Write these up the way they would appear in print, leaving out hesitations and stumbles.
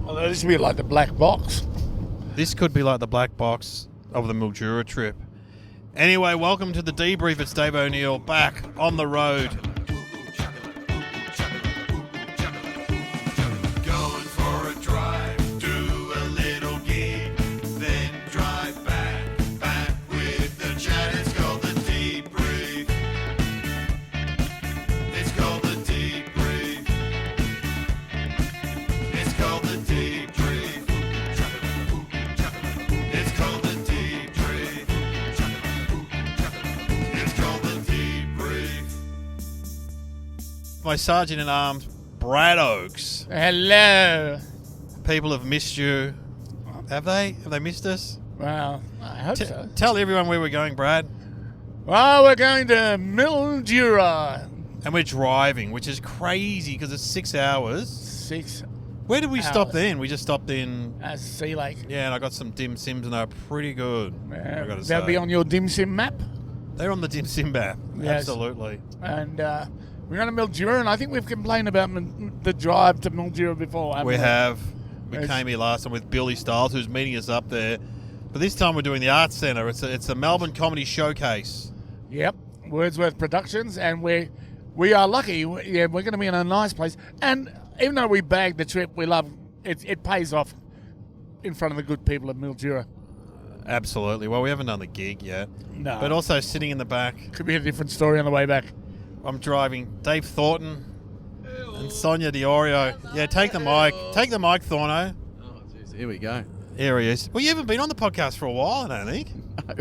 Although this would be like the black box. This could be like the black box of the Mildura trip. Anyway, welcome to the debrief. It's Dave O'Neill back on the road. Going for a drive, do a little gig, then drive back with the chat. It's called the debrief. It's called the debrief. It's called the debrief. It's called the debrief. It's called the debrief. My Sergeant-at-Arms, Brad Oakes. Hello. People have missed you. Have they? Have they missed us? Well, I hope so. Tell everyone where we're going, Brad. Well, we're going to Mildura. And we're driving, which is crazy because it's 6 hours. 6 Where did we stop hours. then? We just stopped in... Sea Lake. Yeah, and I got some dim sims and they were pretty good. I gotta They'll say. be on your dim sim map. They're on the dim sim map. Yes. Absolutely. And we're going to Mildura, and I think we've complained about the drive to Mildura before. haven't We have. We Yes. came here last time with Billy Stiles, who's meeting us up there. But this time we're doing the Arts Centre. It's a Melbourne Comedy Showcase. Yep, Wordsworth Productions, and we are lucky. Yeah, we're going to be in a nice place. And even though we bagged the trip, we love it. It pays off in front of the good people of Mildura. Absolutely. Well, we haven't done the gig yet. No. But also sitting in the back, Could be a different story on the way back. I'm driving Dave Thornton and Sonia the Iorio. Yeah, take the mic. Take the mic, Thorno. Oh, jeez, here we go. Here he is. Well, you haven't been on the podcast for a while, I don't think.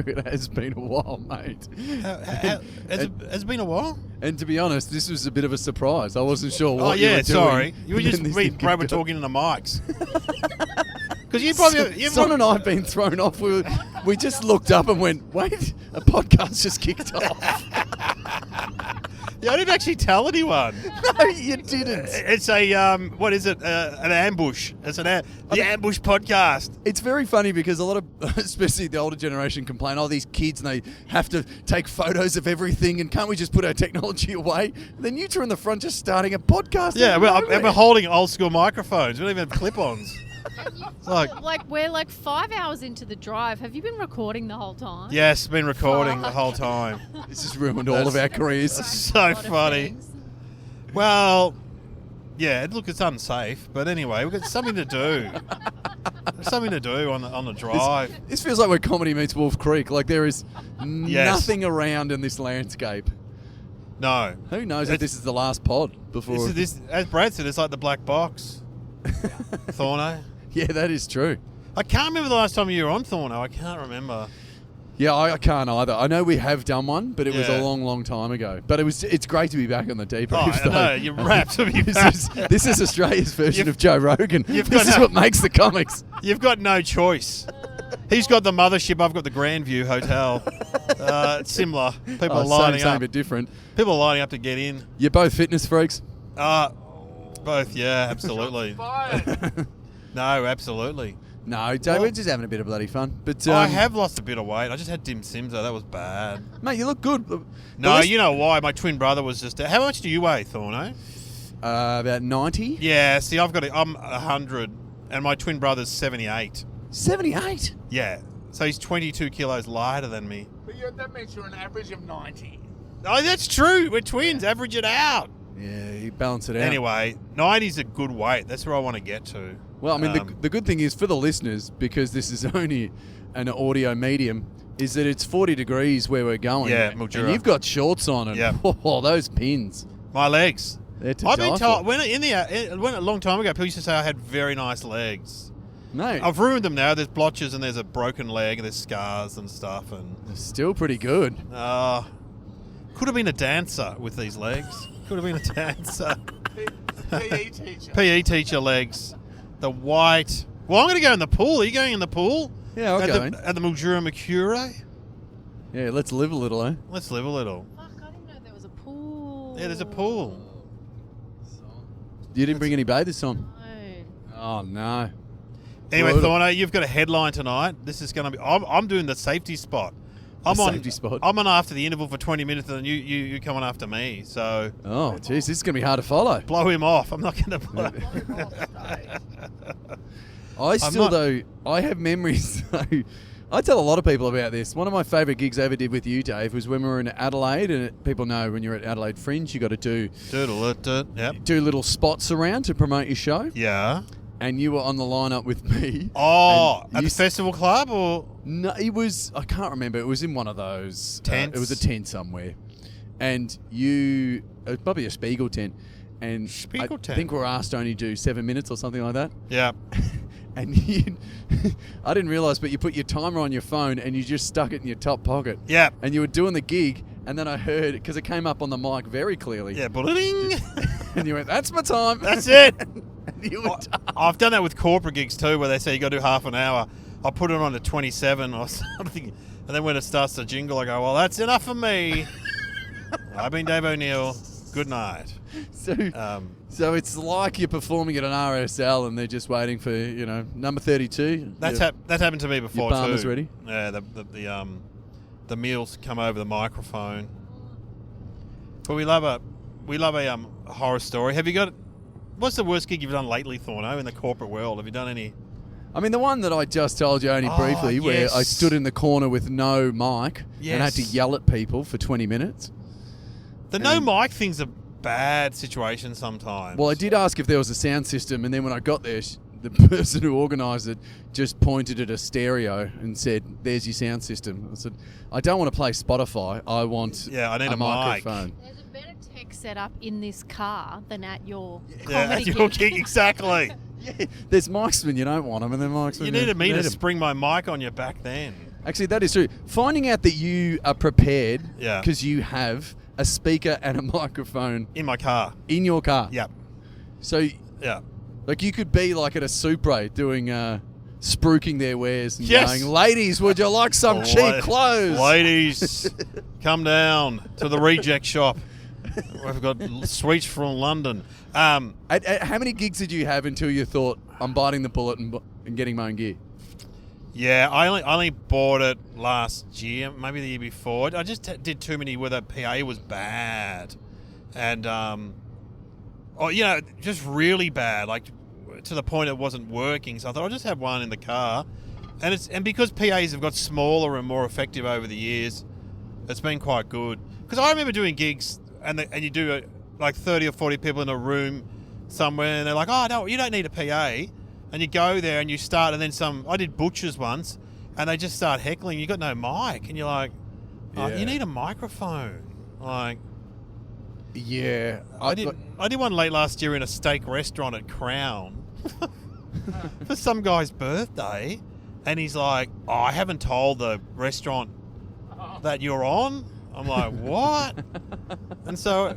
It has been a while, mate. Has it been a while? And to be honest, this was a bit of a surprise. I wasn't sure what Oh, you yeah, were doing. sorry. You were And just, then this me thing and Brad were kicked off. talking in the mics. Because you probably... Son and I have been thrown off. We just looked up and went, wait, a podcast just kicked off. Yeah, I didn't actually tell anyone. No, you didn't. It's a, what is it? An ambush. It's the Ambush podcast. It's very funny because a lot of, especially the older generation, complain, oh, these kids, and they have to take photos of everything, and can't we just put our technology away? And then you two in the front just starting a podcast. Yeah, out of well, nowhere. and we're holding old school microphones. We don't even have clip-ons. It's We're like 5 hours into the drive. Have you been recording the whole time? Yes, been recording the whole time. This has ruined all of our careers. So A lot of funny. things. Well, yeah, look, it's unsafe. But anyway, we've got something to do. There's something to do on the drive. This feels like where comedy meets Wolf Creek. Like there is nothing around in this landscape. No. Who knows if this is the last pod before? This, as Brad said, it's like the black box. Thorno. Yeah, that is true. I can't remember the last time you were on Thorno. I can't remember. Yeah, I can't either. I know we have done one, but it was Yeah. a long, long time ago. But it's great to be back on the debrief. Oh, no, you're wrapped to be back. This is Australia's version of Joe Rogan. you've This got is no- what makes the comics. You've got no choice. He's got the mothership. I've got the Grandview Hotel. It's similar. People are lining same up. but different. People are lining up to get in. You're both fitness freaks. Both, yeah, absolutely. No, absolutely. No, Joe, we're just having a bit of bloody fun. But I have lost a bit of weight. I just had dim sims though. That was bad. mate, you look good. No, you know why? My twin brother was just... How much do you weigh, Thorno? About 90. Yeah, see, I'm 100, and my twin brother's 78. 78. Yeah, so he's 22 kilos lighter than me. But that means you're an average of 90. Oh, that's true. We're twins. Average it out. Yeah, you balance it out. Anyway, 90's a good weight. That's where I want to get to. Well, I mean, the good thing is for the listeners, because this is only an audio medium, is that it's 40 degrees where we're going. Yeah, and Mildura. you've got shorts on, and Yeah. oh, those pins. My legs. They're to I've die been for. told when a long time ago, people used to say I had very nice legs. Mate, I've ruined them now. There's blotches and there's a broken leg and there's scars and stuff. And they're still pretty good. could have been a dancer with these legs. Could have been a dancer. PE teacher. PE teacher legs. The white. Well, I'm going to go in the pool. Are you going in the pool? Yeah, I'll at go the, in. At the Mildura Mercure? Yeah, let's live a little, eh? Let's live a little. Fuck, I didn't know there was a pool. Yeah, there's a pool. You didn't bring any bathers on? No. Oh, no. Anyway, Brutal. Thorno, you've got a headline tonight. This is going to be... I'm doing the safety spot. Safety spot. I'm on after the interval for 20 minutes, and then you come on after me. So Oh, jeez, this is going to be hard to follow. blow him off. I'm not going to blow. I have memories. Though. I tell a lot of people about this. One of my favourite gigs I ever did with you, Dave, was when we were in Adelaide. And people know when you're at Adelaide Fringe, you got to do little spots around to promote your show. Yeah. And you were on the lineup with me. Oh, at the festival club or? No, it was. I can't remember. It was in one of those tents. It was a tent somewhere, and it was probably a Spiegel tent. And Spiegel tent. I think we're asked to only do 7 minutes or something like that. Yeah. And I didn't realise, but you put your timer on your phone and you just stuck it in your top pocket. Yeah. And you were doing the gig, and then I heard, because it came up on the mic very clearly. Yeah, bulleting. And you went, "That's my time." That's it. And you were done. I've done that with corporate gigs too, where they say you got to do half an hour. I put it on to 27 or something, and then when it starts to jingle, I go, "Well, that's enough for me." I've been Dave O'Neill. Good night. So it's like you're performing at an RSL and they're just waiting for, number 32. That happened to me before your barman's too. ready? Yeah, the meals come over the microphone. But we love a horror story. Have you got? What's the worst gig you've done lately, Thorno, in the corporate world? Have you done any? I mean, the one that I just told you only briefly, where yes. I stood in the corner with no mic and had to Yes. yell at people for 20 minutes. The no mic thing's a bad situation sometimes. Well, I did ask if there was a sound system, and then when I got there, the person who organised it just pointed at a stereo and said, "There's your sound system." I said, "I don't want to play Spotify. I want I need a mic." microphone." There's a better tech setup in this car than at your Yeah, comedy at your gig. gig, exactly. Yeah, there's mics when you don't want them, and then mics when You needed me to 'em. spring my mic on your back then. Actually, that is true. Finding out that you are prepared Yeah. because you have a speaker and a microphone In my car. in your car. Yep. So, Yeah. like, you could be like at a Supre doing spruiking their wares and Yes. going, "Ladies, would you like some cheap clothes?" Ladies, come down to the reject shop. We've got sweets from London. At how many gigs did you have until you thought, "I'm biting the bullet and getting my own gear"? Yeah, I only bought it last year, maybe the year before. I just did too many where the PA was bad. And, just really bad, like to the point it wasn't working. So I thought I'll just have one in the car. And because PAs have got smaller and more effective over the years, it's been quite good. Because I remember doing gigs and you do like 30 or 40 people in a room somewhere and they're like, "Oh, no, you don't need a PA." And you go there and you start, and then I did Butchers once, and they just start heckling. You got no mic, and you're like, "You need a microphone." Like, Yeah. I did one late last year in a steak restaurant at Crown for some guy's birthday, and he's like, "Oh, I haven't told the restaurant that you're on." I'm like, "What?" And so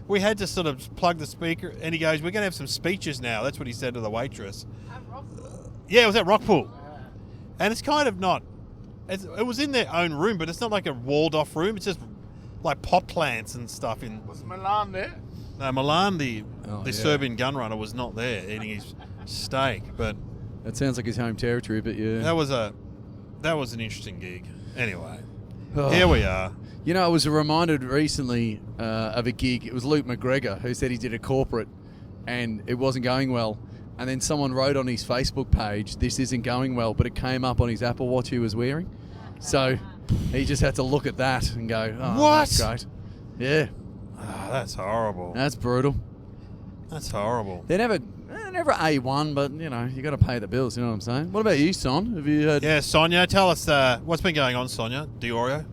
we had to sort of plug the speaker, and he goes, "We're going to have some speeches now." That's what he said to the waitress. Yeah, it was at Rockpool. And it's kind of not... It was in their own room, but it's not like a walled-off room. It's just like pot plants and stuff. Was Milan there? No, Milan, the yeah. Serbian gunrunner, was not there eating his steak. But That sounds like his home territory, but yeah. that was an interesting gig. Anyway, Oh. here we are. You know, I was reminded recently of a gig. It was Luke McGregor who said he did a corporate and it wasn't going well. And then someone wrote on his Facebook page, "This isn't going well," but it came up on his Apple Watch he was wearing. So he just had to look at that and go, "Oh, What? that's great." Yeah, Oh, that's horrible. that's brutal. That's horrible. They're never A1, but, you know, you got to pay the bills, you know what I'm saying? What about you, Son? Have you heard... Yeah, Sonia, tell us what's been going on, Sonia? Iorio?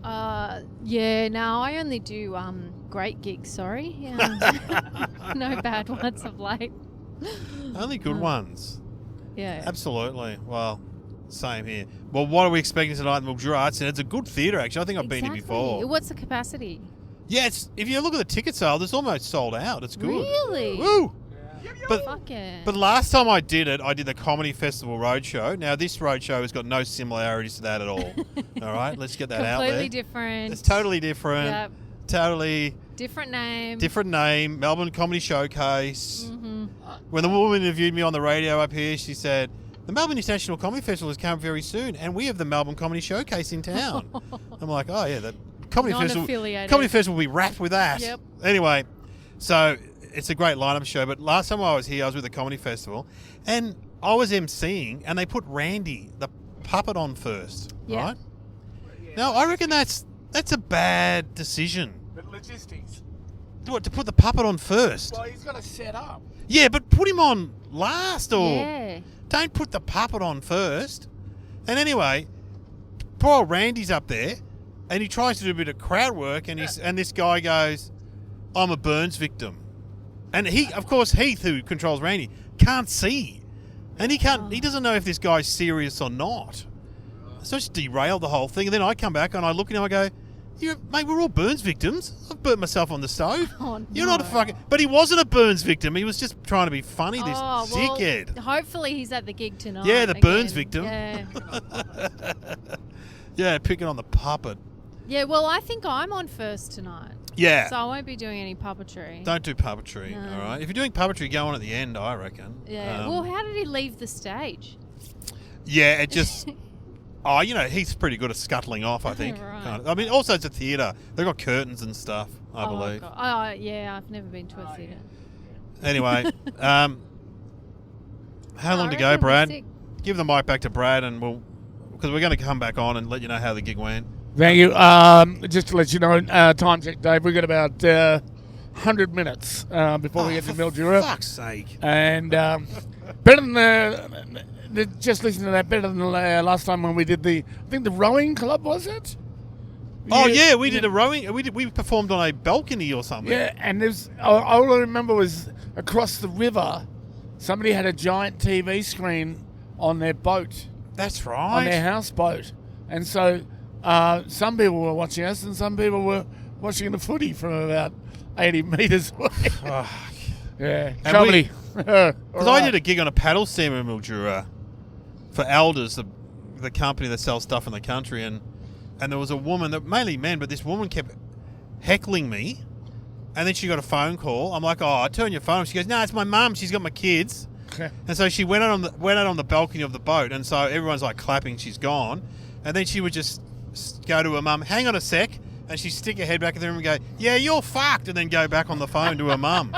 No, I only do great gigs, sorry. No bad ones of late. Only good ones. Yeah. Absolutely. Well, same here. Well, what are we expecting tonight in the Mildura Arts Centre? It's a good theatre, actually. I think I've been here before. What's the capacity? Yeah, if you look at the ticket sale, it's almost sold out. It's good. Really? Woo! But Fuck it. But last time I did it, I did the Comedy Festival Roadshow. Now, this roadshow has got no similarities to that at all. All right? Let's get that out there. Completely different. It's totally different. Yep. Totally Different name. different name. Melbourne Comedy Showcase. Mm-hmm. When the woman interviewed me on the radio up here, she said, "The Melbourne International Comedy Festival is coming very soon, and we have the Melbourne Comedy Showcase in town." I'm like, "Oh, yeah, the Comedy Non-affiliated. Festival will be wrapped with that." Yep. Anyway, so it's a great lineup show, but last time I was here, I was with the Comedy Festival, and I was emceeing, and they put Randy, the puppet, on first, Yeah. right? Now, I reckon that's a bad decision. But logistics. To put the puppet on first. Well, he's got to set up. Yeah, but put him on last, or Yeah. don't put the puppet on first. And anyway, poor old Randy's up there, and he tries to do a bit of crowd work, and this guy goes, "I'm a burns victim," and of course, Heath, who controls Randy, can't see, and he doesn't know if this guy's serious or not. So it's derailed the whole thing. And then I come back and I look at him, I go, "Mate, we're all burns victims. I've burnt myself on the stove. Oh, You're not a no. fucking..." But he wasn't a burns victim. He was just trying to be funny, this Oh, well, dickhead. hopefully he's at the gig tonight. Yeah, the again. burns victim. Yeah. Yeah, picking on the puppet. Yeah, well, I think I'm on first tonight. Yeah. So I won't be doing any puppetry. Don't do puppetry, No. all right? If you're doing puppetry, go on at the end, I reckon. Yeah. Well, how did he leave the stage? Yeah, it just... Oh, Heath's pretty good at scuttling off, I think. Right. Kind of. I mean, also it's a theatre. They've got curtains and stuff, I believe. God. Oh, yeah, I've never been to a theatre. Anyway, how long to go, I reckon we're Brad? sick. Give the mic back to Brad, and because we're going to come back on and let you know how the gig went. Thank you. Just to let you know, time check, Dave. We've got about 100 minutes before we get to For Mildura. fuck's sake. And better than just listen to that. Better than last time when we did I think the rowing club, was it? Oh, yeah, we did a rowing. We performed on a balcony or something. Yeah, and all I remember was across the river, somebody had a giant TV screen on their boat, That's on right. their houseboat, and so some people were watching us, and some people were watching the footy from about 80 metres away. Yeah, And comedy. Because I did a gig on a paddle steamer in Mildura for Elders, the company that sells stuff in the country, and there was a woman, mainly men, but this woman kept heckling me, and then she got a phone call. I'm like, "Oh, I turn your phone." She goes, "No, it's my mum. She's got my kids." And so she went out on the balcony of the boat, and so everyone's like clapping. She's gone, and then she would just go to her mum, "Hang on a sec," and she'd stick her head back in the room and go, "Yeah, you're fucked," and then go back on the phone to her mum.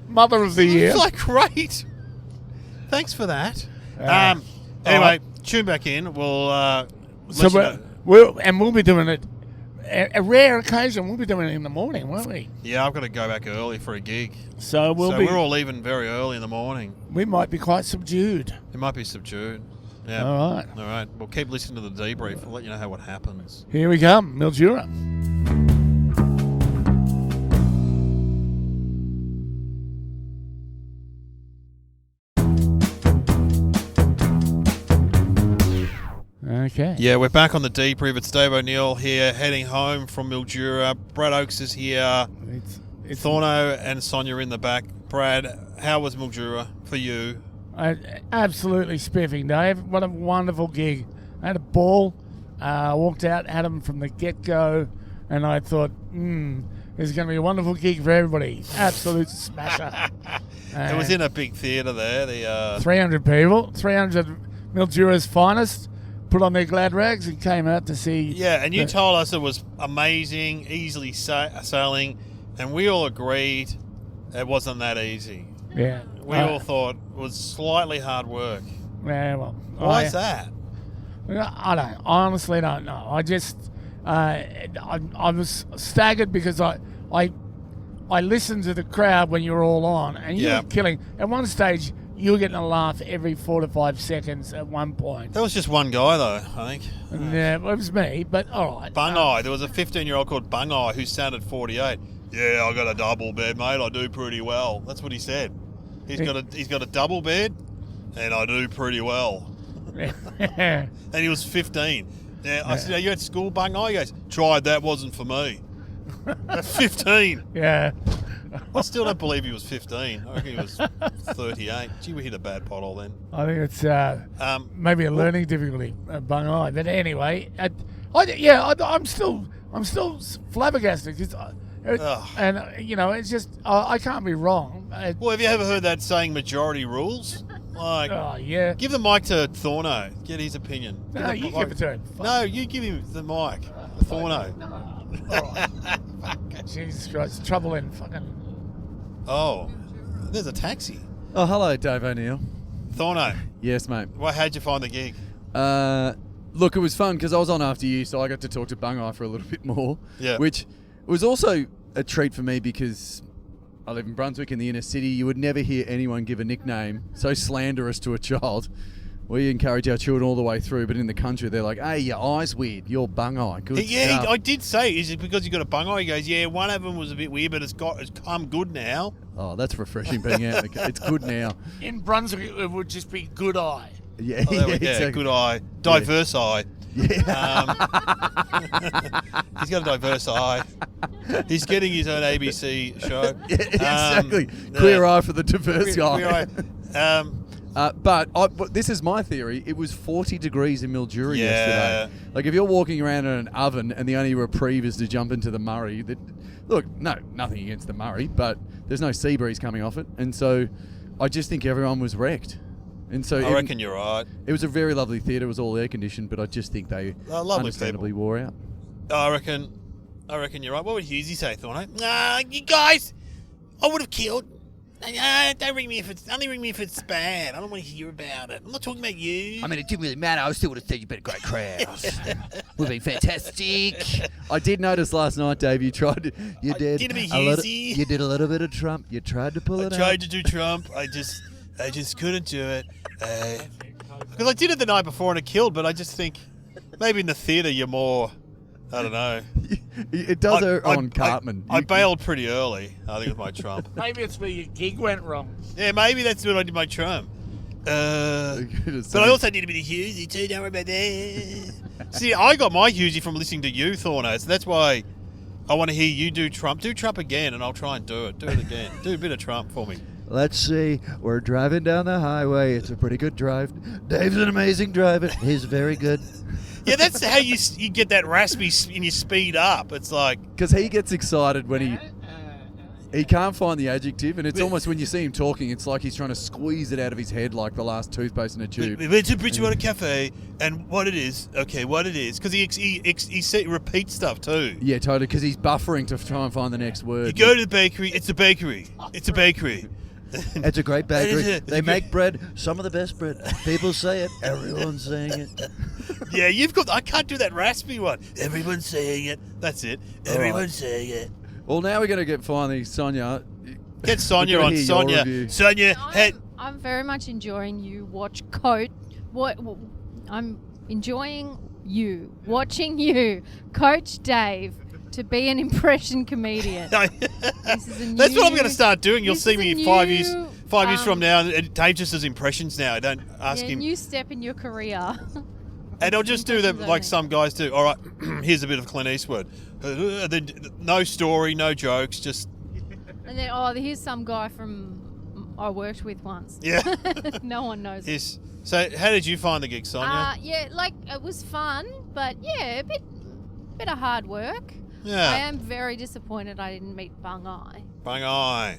Mother of the Year. It's like, great. Thanks for that. Uh, Anyway, tune back in. We'll So let you know. we'll be doing it. A rare occasion, we'll be doing it in the morning, won't we? Yeah, I've got to go back early for a gig. So we're all leaving very early in the morning. we might be quite subdued. It might be subdued. Yeah. All right. All right. We'll keep listening to the debrief. We'll let you know what happens. Here we come, Mildura. Okay. Yeah, we're back on the debrief. It's Dave O'Neill here, heading home from Mildura. Brad Oakes is here. It's Thorno and Sonia in the back. Brad, how was Mildura for you? absolutely spiffing, Dave. What a wonderful gig. I had a ball. Walked out, had them from the get-go, and I thought, this is going to be a wonderful gig for everybody. Absolute smasher. It was in a big theatre there. The 300 people, 300 Mildura's finest, put on their glad rags and came out to see. Yeah, and you told us it was amazing, easily sailing, and we all agreed it wasn't that easy. Yeah. We all thought it was slightly hard work. Yeah, well. Why is that? I honestly don't know. I just, I was staggered because I listened to the crowd when you were all on, and you Yeah. were killing. At one stage, you were getting a laugh every 4 to 5 seconds at one point. There was just one guy, though, I think. Yeah, it was me, but all right. Bungai. There was a 15-year-old called Bungai who sounded 48. Yeah, I got a double bed, mate. I do pretty well. That's what he said. He's got a double bed, and I do pretty well. And he was 15. Yeah, I said, "Are you at school, Bungai?" He goes, "Tried that, wasn't for me." At 15. Yeah. I still don't believe he was 15. I reckon he was 38. Gee, we hit a bad pothole then. I think it's maybe a learning difficulty, bung eye. But anyway, I'm still flabbergasted because, it's just I can't be wrong. Well, have you ever heard that saying, majority rules? Like, Oh yeah. give the mic to Thorno. Get his opinion. No, you give it to him. No, you give him the mic. Thorno. All right. Jesus Christ, trouble in fucking. Oh, there's a taxi. Oh, hello, Dave O'Neill. Thorno, Yes, mate. how'd you find the gig? Look, it was fun because I was on after you, so I got to talk to Bungai for a little bit more. Yeah. Which was also a treat for me because I live in Brunswick in the inner city. You would never hear anyone give a nickname so slanderous to a child. We encourage our children all the way through, but in the country, they're like, "Hey, your eye's weird. You're Bungai." Good stuff. I did say, is it because you got a bungai? He goes, yeah, one of them was a bit weird, but it's come good now. Oh, that's refreshing being out. It's good now. In Brunswick, it would just be good eye. Yeah, Oh, there we go. exactly. Good eye. Diverse eye. Yeah. He's got a diverse eye. He's getting his own ABC show. Yeah, exactly. Queer eye for the diverse guy. Queer eye. But this is my theory. It was 40 degrees in Mildura yesterday. Like, if you're walking around in an oven and the only reprieve is to jump into the Murray, nothing against the Murray, but there's no sea breeze coming off it. And so I just think everyone was wrecked. And so I reckon you're right. It was a very lovely theatre. It was all air conditioned, but I just think they Lovely understandably people. wore out. I reckon you're right. What would Hughesy say, Thorno? You guys, I would have killed. Don't ring me if it's bad. I don't want to hear about it. I'm not talking about you. I mean, it didn't really matter. I still would have said you've been a great crowd. We've been fantastic. I did notice last night, Dave, you did did a bit Hughesy. You did a little bit of Trump. You tried to pull it I tried to do Trump. I just couldn't do it. Because I did it the night before and it killed, but I just think maybe in the theatre you're more, I don't know. It does on Cartman. I bailed pretty early, I think, with my Trump. Maybe it's where your gig went wrong. Yeah, maybe that's when I did my Trump. But I also did a bit of Hughesy too, don't worry about that. See, I got my Hughesy from listening to you, Thorno, so that's why I want to hear you do Trump. Do Trump again and I'll try and do it. Do it again. Do a bit of Trump for me. Let's see. We're driving down the highway. It's a pretty good drive. Dave's an amazing driver. He's very good. Yeah, that's how you get that raspy and you speed up. It's like... Because he gets excited when he can't find the adjective, and it's almost when you see him talking, it's like he's trying to squeeze it out of his head like the last toothpaste in a tube. We went to Bridgewater Cafe, and what it is, because he repeats stuff too. Yeah, totally, because he's buffering to try and find the next word. You go to the bakery, it's a bakery. It's a bakery. It's a great bakery. They make great- bread, some of the best bread. People say it. Everyone's saying it. Yeah, I can't do that raspy one. Everyone's saying it. That's it. Everyone's saying it. Well, now we're going to get finally Sonia. Get Sonia We're on. gonna hear your Sonia. review. Sonia, hey. I'm very much enjoying you watch Coach. I'm enjoying you watching you, Coach Dave, to be an impression comedian. This is a That's what I'm new- going to start doing. You'll this see is me a in 5 new, years. 5 years from now, and Dave just does impressions now. I don't ask him. New step in your career. And I'll just do them Impressions like only. some guys do. All right, here's a bit of Clint Eastwood. Then no story, no jokes, just And then, here's some guy from I worked with once. yeah. No one knows. Yes. So, how did you find the gig, Sonia? It was fun, but a bit of hard work. Yeah. I am very disappointed I didn't meet Bungai. Bang eye.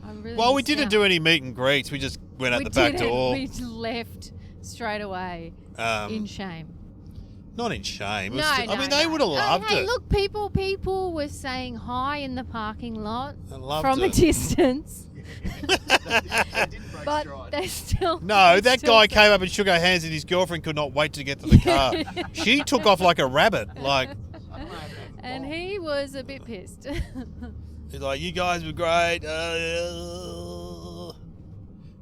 I really Well, we missed didn't out. do any meet and greets. We just went out We the back didn't. door. We left straight away in shame. Not in shame. It No, was just- no, I mean, they no. would have loved hey, it. look, people were saying hi in the parking lot I loved from a it. distance. But they still. No, they that still guy said- came up and shook our hands, and his girlfriend could not wait to get to the car. She took off like a rabbit. Like, And he was a bit pissed. he's like, "You guys were great."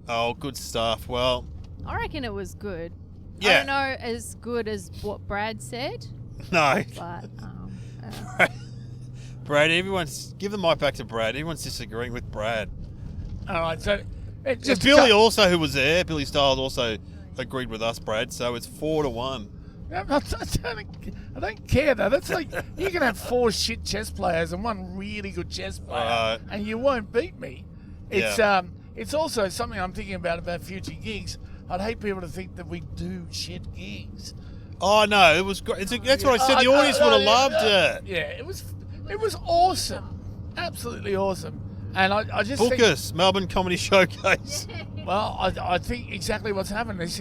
Oh, good stuff. Well, I reckon it was good. I yeah. don't know as good as what Brad said, No, but Brad. Everyone's give the mic back to Brad. Everyone's disagreeing with Brad. All right, so it just Billy also, who was there, Billy Stiles also agreed with us, Brad. So it's 4-1. I don't care though. That's like you can have 4 shit chess players and 1 really good chess player, Right. and you won't beat me. It's it's also something I'm thinking about future gigs. I'd hate people to think that we do shit gigs. Oh no, it was great. That's what I said. The audience would have loved it. Yeah, it was awesome, absolutely awesome. And I just think, Book us, Melbourne Comedy Showcase. well, I think exactly what's happened. This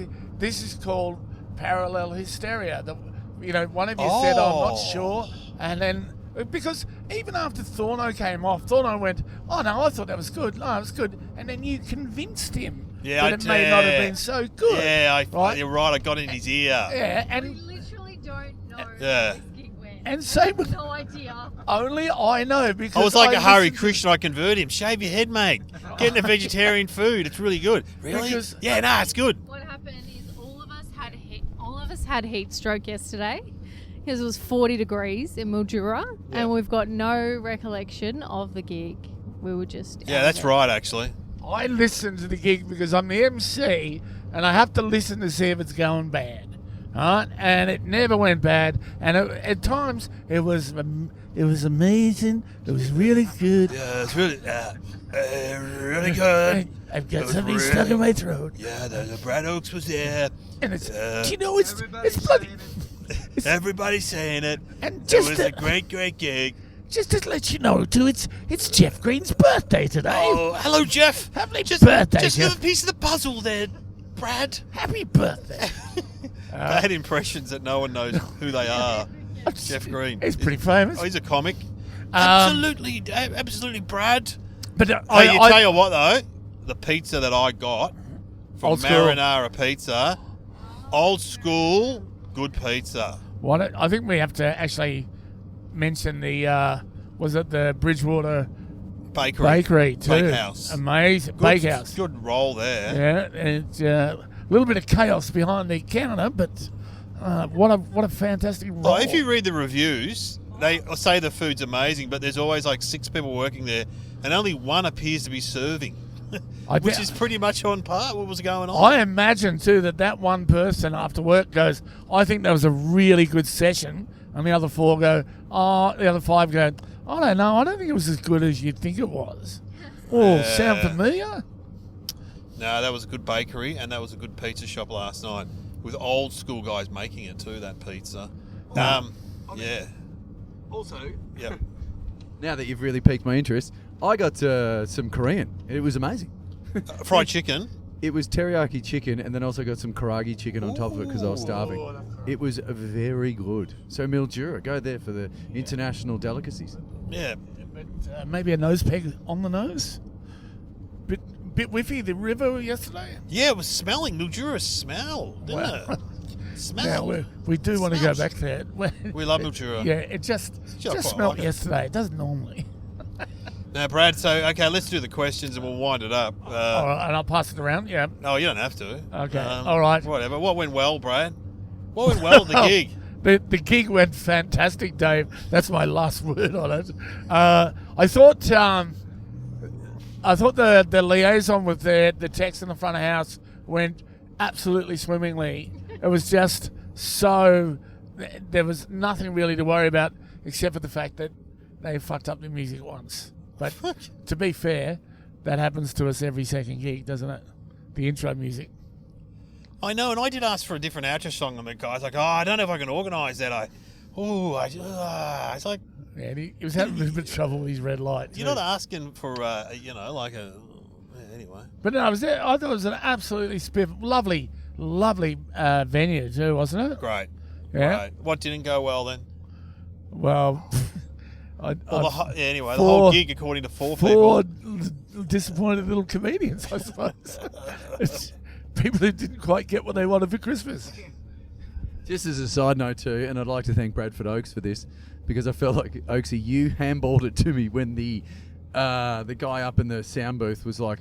is called parallel hysteria. One of you said, "I'm not sure," and then because even after Thorno came off, Thorno went, "Oh no, I thought that was good. No, it was good," and then you convinced him. Yeah, but it may not have been so good. Yeah, right? you're right. I got in his ear. Yeah, We and literally don't know Yeah. how this gig went. and same with No idea. only I know because I was like a Hare listened to- Krishna. I convert him. Shave your head, mate. Get into vegetarian food. It's really good. Really? Because- Yeah, no, it's good. What happened is all of us had heat stroke yesterday because it was 40 degrees in Mildura, and we've got no recollection of the gig. We were just Yeah, out that's of it. right, actually. I listen to the gig because I'm the MC and I have to listen to see if it's going bad. Right? And it never went bad. And at times it was amazing. It was really good. Yeah, it's really, really good. I've got was something really- stuck in my throat. Yeah, the Brad Oaks was there. And it's, Yeah. do you know, it's bloody. Everybody's saying it. And It just was to, a great, great gig. just to let you know, too, it's Jeff Green's birthday today. Oh, hello, Jeff. Happy Just birthday, Just Jeff. another piece of the puzzle there, Brad. Happy birthday. Bad impressions that no one knows who they are. Jeff Green. He's pretty famous. Oh, he's a comic. Absolutely, Brad. But Tell you what, though, the pizza that I got from Old school. Marinara Pizza, old school, good pizza. I think we have to actually mention the was it the Bridgewater Bakery too? Bakehouse. Amazing Good, bakehouse. Good roll there. Yeah, and it's a little bit of chaos behind the counter, but what a fantastic roll. Oh, if you read the reviews, they say the food's amazing, but there's always like 6 people working there, and only one appears to be serving, which is pretty much on par. What was going on? I imagine too that one person after work goes, I think that was a really good session, and the other 4 go, the other 5 go, I don't know, I don't think it was as good as you'd think it was. Oh, sound familiar? No, that was a good bakery, and that was a good pizza shop last night with old school guys making it too. That pizza. Yeah. Also, Yeah. now that you've really piqued my interest, I got some Korean. It was amazing. Fried chicken. It was teriyaki chicken, and then also got some karagi chicken on top of it because I was starving. It was very good. So Mildura, go there for the international delicacies. Yeah. But maybe a nose peg on the nose. Bit whiffy, the river yesterday. Yeah, it was smelling. Mildura smell, didn't Wow. it? Smell. Now we do want to go Smells. back there. We love Mildura. Yeah, it just quite smelled like it. yesterday. It doesn't normally. Now, Brad, so, okay, let's do the questions and we'll wind it up. All right, and I'll pass it around. Yeah. No, you don't have to. Okay, all right. Whatever. What went well, Brad? What went well at the gig? The gig went fantastic, Dave. That's my last word on it. I thought the liaison with the techs in the front of house went absolutely swimmingly. It was just so there was nothing really to worry about except for the fact that they fucked up the music once. But to be fair, that happens to us every second gig, doesn't it? The intro music. I know, and I did ask for a different outro song, and the guy's like, I don't know if I can organise that. It's like, Yeah, and he was having a little bit of trouble with his red light. you're too. not asking for, like a... Anyway. But no, I thought it was an absolutely lovely venue too, wasn't it? Great. Yeah. Right. What didn't go well then? Well, Anyway, the whole gig, according to four people. Disappointed little comedians, I suppose. It's people who didn't quite get what they wanted for Christmas. Just as a side note too, and I'd like to thank Bradford Oaks for this, because I felt like, Oaksy, you handballed it to me when the guy up in the sound booth was like,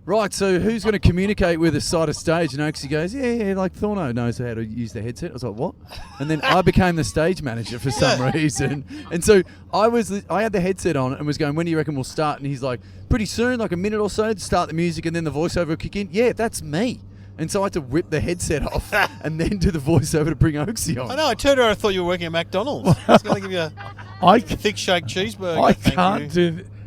right, so who's going to communicate with us side of stage? And Oaksy goes, yeah, like Thorno knows how to use the headset. I was like, what? And then I became the stage manager for some reason. And so I had the headset on and was going, when do you reckon we'll start? And he's like, pretty soon, like a minute or so to start the music and then the voiceover will kick in. Yeah, that's me. And so I had to rip the headset off and then do the voiceover to bring Oaksy on. I know, I turned around, I thought you were working at McDonald's. I was going to give you a thick shake cheeseburger.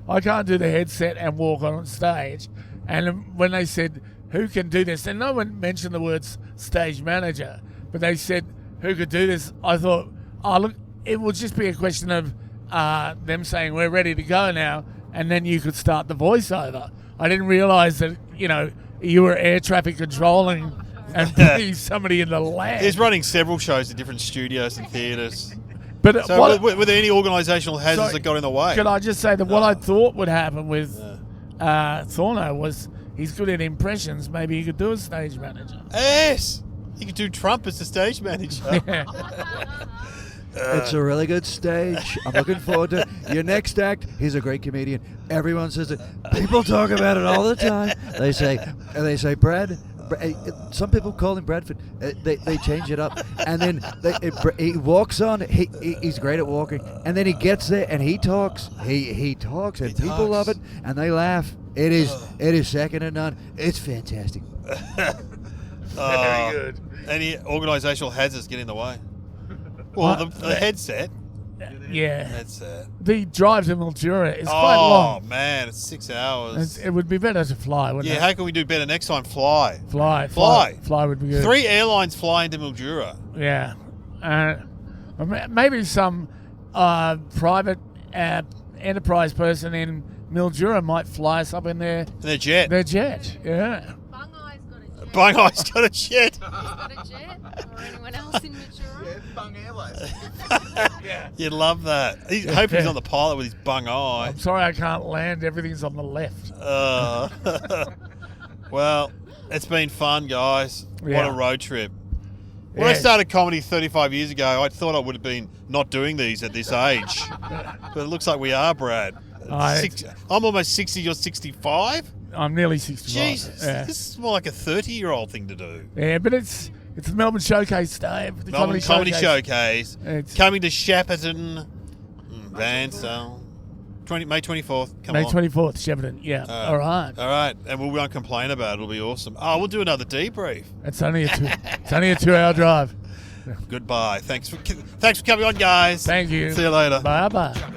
I can't do the headset and walk on stage. And when they said, who can do this? And no one mentioned the words stage manager, but they said, who could do this? I thought, oh, look, it would just be a question of them saying, we're ready to go now, and then you could start the voiceover. I didn't realise that, you were air traffic controlling and putting somebody in the lab. He's running several shows at different studios and theatres. But So were there any organisational hazards that got in the way? Could I just say that what I thought would happen with Thorno was he's good at impressions. Maybe he could do a stage manager. Yes. You could do Trump as the stage manager. It's a really good stage. I'm looking forward to it. Your next act. He's a great comedian. Everyone says it. People talk about it all the time. They say, Brad. Some people call him Bradford. They change it up, and then he walks on. He's great at walking, and then he gets there and he talks. He talks, and people love it, and they laugh. It is second to none. It's fantastic. Very good. Any organisational hazards get in the way? Well, the headset. Yeah. Headset. The drive to Mildura is quite long. Oh, man, it's 6 hours. It would be better to fly, wouldn't it? How can we do better next time? Fly. Fly would be good. 3 airlines fly into Mildura. Yeah. Maybe some private enterprise person in Mildura might fly us up in their jet. Their jet, yeah. Bungai's got a jet. He's got a jet. Or anyone else in Mildura? Bung Airways. You'd love that. I hope he's on the pilot with his bung eye. I'm sorry I can't land. Everything's on the left. Well, it's been fun, guys. Yeah. What a road trip. When I started comedy 35 years ago, I thought I would have been not doing these at this age. But it looks like we are, Brad. I'm almost 60, you're 65? I'm nearly 65. Jesus, this is more like a 30-year-old thing to do. Yeah, but it's the Melbourne Showcase, Dave. The Melbourne Comedy Showcase. Coming to Shepparton, Vansell. May 24th. Come May on. 24th, Shepparton. Yeah. All right. All right, and we'll go and complain about it. It'll be awesome. Oh, we'll do another debrief. It's only a 2-hour drive. Goodbye. Thanks for coming on, guys. Thank you. See you later. Bye-bye.